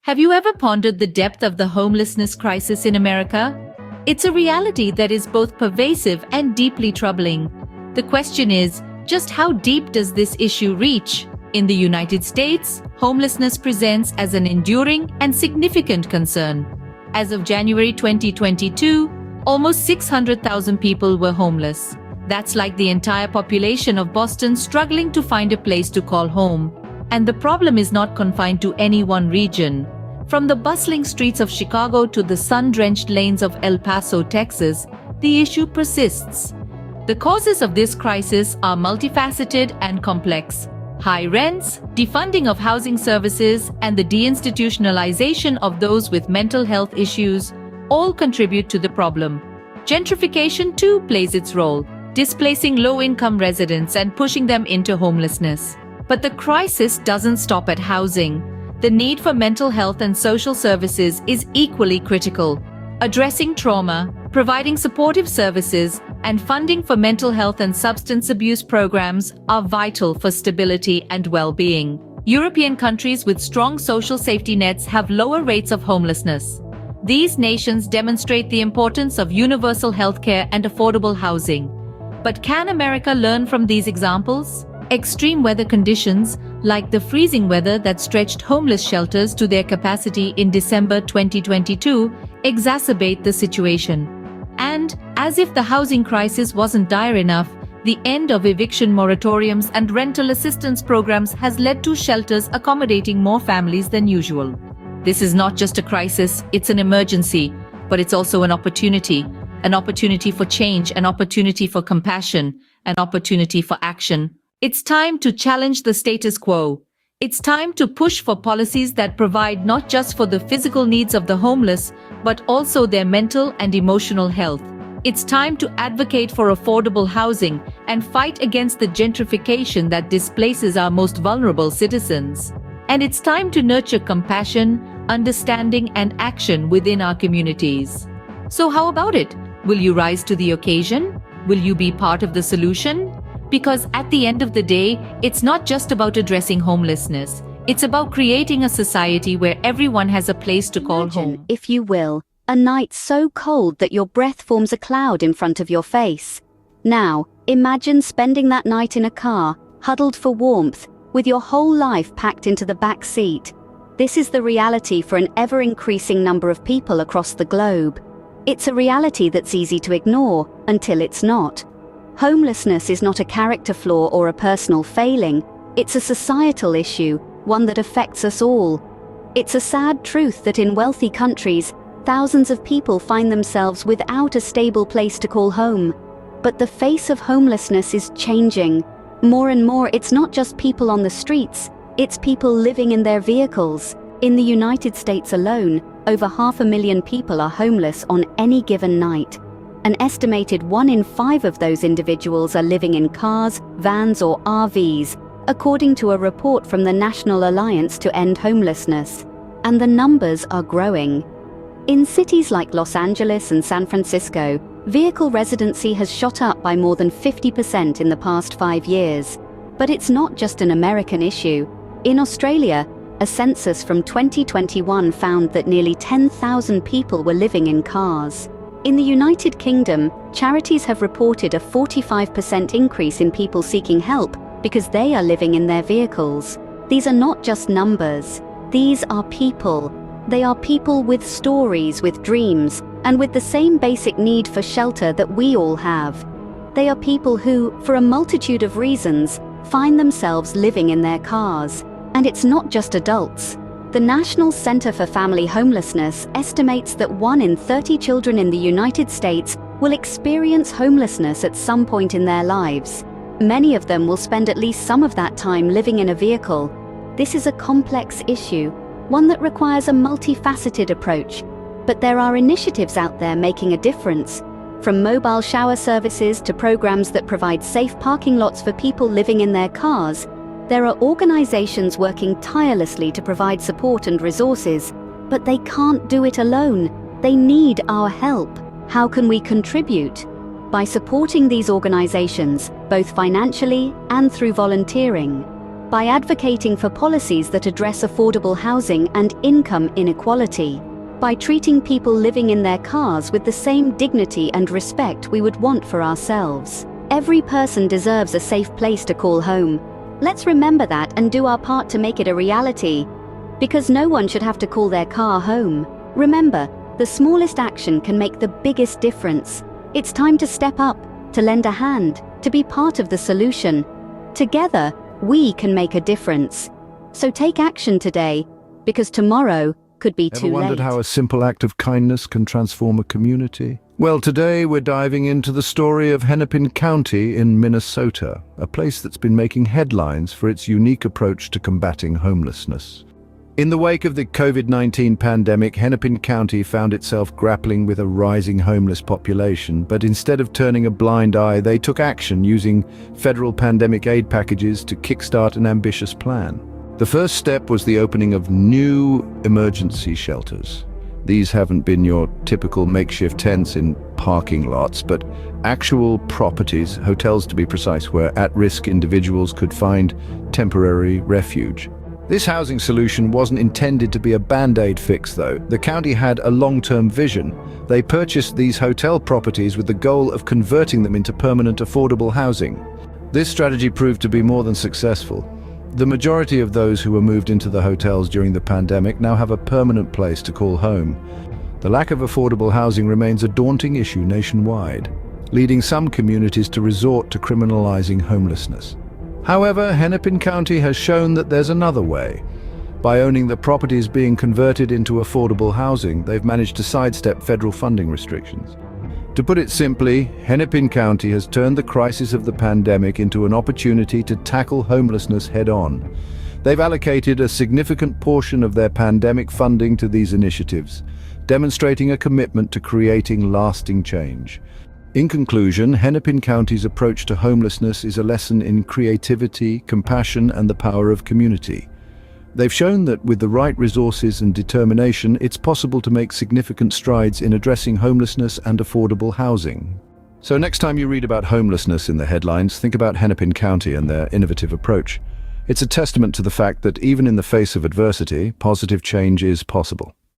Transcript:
Have you ever pondered the depth of the homelessness crisis in America? It's a reality that is both pervasive and deeply troubling. The question is, just how deep does this issue reach? In the United States, homelessness presents as an enduring and significant concern. As of January 2022, almost 600,000 people were homeless. That's like the entire population of Boston struggling to find a place to call home. And the problem is not confined to any one region. From the bustling streets of Chicago to the sun-drenched lanes of El Paso, Texas, the issue persists. The causes of this crisis are multifaceted and complex. High rents, defunding of housing services, and the deinstitutionalization of those with mental health issues all contribute to the problem. Gentrification too plays its role, displacing low-income residents and pushing them into homelessness. But the crisis doesn't stop at housing. The need for mental health and social services is equally critical. Addressing trauma, providing supportive services, and funding for mental health and substance abuse programs are vital for stability and well-being. European countries with strong social safety nets have lower rates of homelessness. These nations demonstrate the importance of universal healthcare and affordable housing. But can America learn from these examples? Extreme weather conditions, like the freezing weather that stretched homeless shelters to their capacity in December 2022, exacerbate the situation. And, as if the housing crisis wasn't dire enough, the end of eviction moratoriums and rental assistance programs has led to shelters accommodating more families than usual. This is not just a crisis, it's an emergency, but it's also an opportunity for change, an opportunity for compassion, an opportunity for action. It's time to challenge the status quo. It's time to push for policies that provide not just for the physical needs of the homeless, but also their mental and emotional health. It's time to advocate for affordable housing and fight against the gentrification that displaces our most vulnerable citizens. And it's time to nurture compassion, understanding, and action within our communities. So how about it? Will you rise to the occasion? Will you be part of the solution? Because at the end of the day, it's not just about addressing homelessness. It's about creating a society where everyone has a place to call home. If you will, a night so cold that your breath forms a cloud in front of your face. Now, imagine spending that night in a car, huddled for warmth, with your whole life packed into the back seat. This is the reality for an ever-increasing number of people across the globe. It's a reality that's easy to ignore until it's not. Homelessness is not a character flaw or a personal failing. It's a societal issue, one that affects us all. It's a sad truth that in wealthy countries, thousands of people find themselves without a stable place to call home. But the face of homelessness is changing. More and more, it's not just people on the streets, it's people living in their vehicles. In the United States alone, over 500,000 people are homeless on any given night. An estimated 1 in 5 of those individuals are living in cars, vans, or RVs, according to a report from the National Alliance to End Homelessness. And the numbers are growing. In cities like Los Angeles and San Francisco, vehicle residency has shot up by more than 50% in the past 5 years. But it's not just an American issue. In Australia, a census from 2021 found that nearly 10,000 people were living in cars. In the United Kingdom, charities have reported a 45% increase in people seeking help because they are living in their vehicles. These are not just numbers. These are people. They are people with stories, with dreams, and with the same basic need for shelter that we all have. They are people who, for a multitude of reasons, find themselves living in their cars. And it's not just adults. The National Center for Family Homelessness estimates that 1 in 30 children in the United States will experience homelessness at some point in their lives. Many of them will spend at least some of that time living in a vehicle. This is a complex issue, one that requires a multifaceted approach. But there are initiatives out there making a difference. From mobile shower services to programs that provide safe parking lots for people living in their cars, there are organizations working tirelessly to provide support and resources, but they can't do it alone. They need our help. How can we contribute? By supporting these organizations, both financially and through volunteering. by advocating for policies that address affordable housing and income inequality, by treating people living in their cars with the same dignity and respect we would want for ourselves. Every person deserves a safe place to call home. Let's remember that and do our part to make it a reality. Because no one should have to call their car home. Remember, the smallest action can make the biggest difference. It's time to step up, to lend a hand, to be part of the solution. Together, we can make a difference. So take action today, because tomorrow could be too late. Ever wondered how a simple act of kindness can transform a community? Well, today we're diving into the story of Hennepin County in Minnesota, a place that's been making headlines for its unique approach to combating homelessness. In the wake of the COVID-19 pandemic, Hennepin County found itself grappling with a rising homeless population, but instead of turning a blind eye, they took action using federal pandemic aid packages to kickstart an ambitious plan. The first step was the opening of new emergency shelters. These haven't been your typical makeshift tents in parking lots, but actual properties, hotels to be precise, where at-risk individuals could find temporary refuge. This housing solution wasn't intended to be a band-aid fix, though. The county had a long-term vision. They purchased these hotel properties with the goal of converting them into permanent affordable housing. This strategy proved to be more than successful. The majority of those who were moved into the hotels during the pandemic now have a permanent place to call home. The lack of affordable housing remains a daunting issue nationwide, leading some communities to resort to criminalizing homelessness. However, Hennepin County has shown that there's another way. By owning the properties being converted into affordable housing, they've managed to sidestep federal funding restrictions. To put it simply, Hennepin County has turned the crisis of the pandemic into an opportunity to tackle homelessness head-on. They've allocated a significant portion of their pandemic funding to these initiatives, demonstrating a commitment to creating lasting change. In conclusion, Hennepin County's approach to homelessness is a lesson in creativity, compassion, and the power of community. They've shown that with the right resources and determination, it's possible to make significant strides in addressing homelessness and affordable housing. So next time you read about homelessness in the headlines, think about Hennepin County and their innovative approach. It's a testament to the fact that even in the face of adversity, positive change is possible.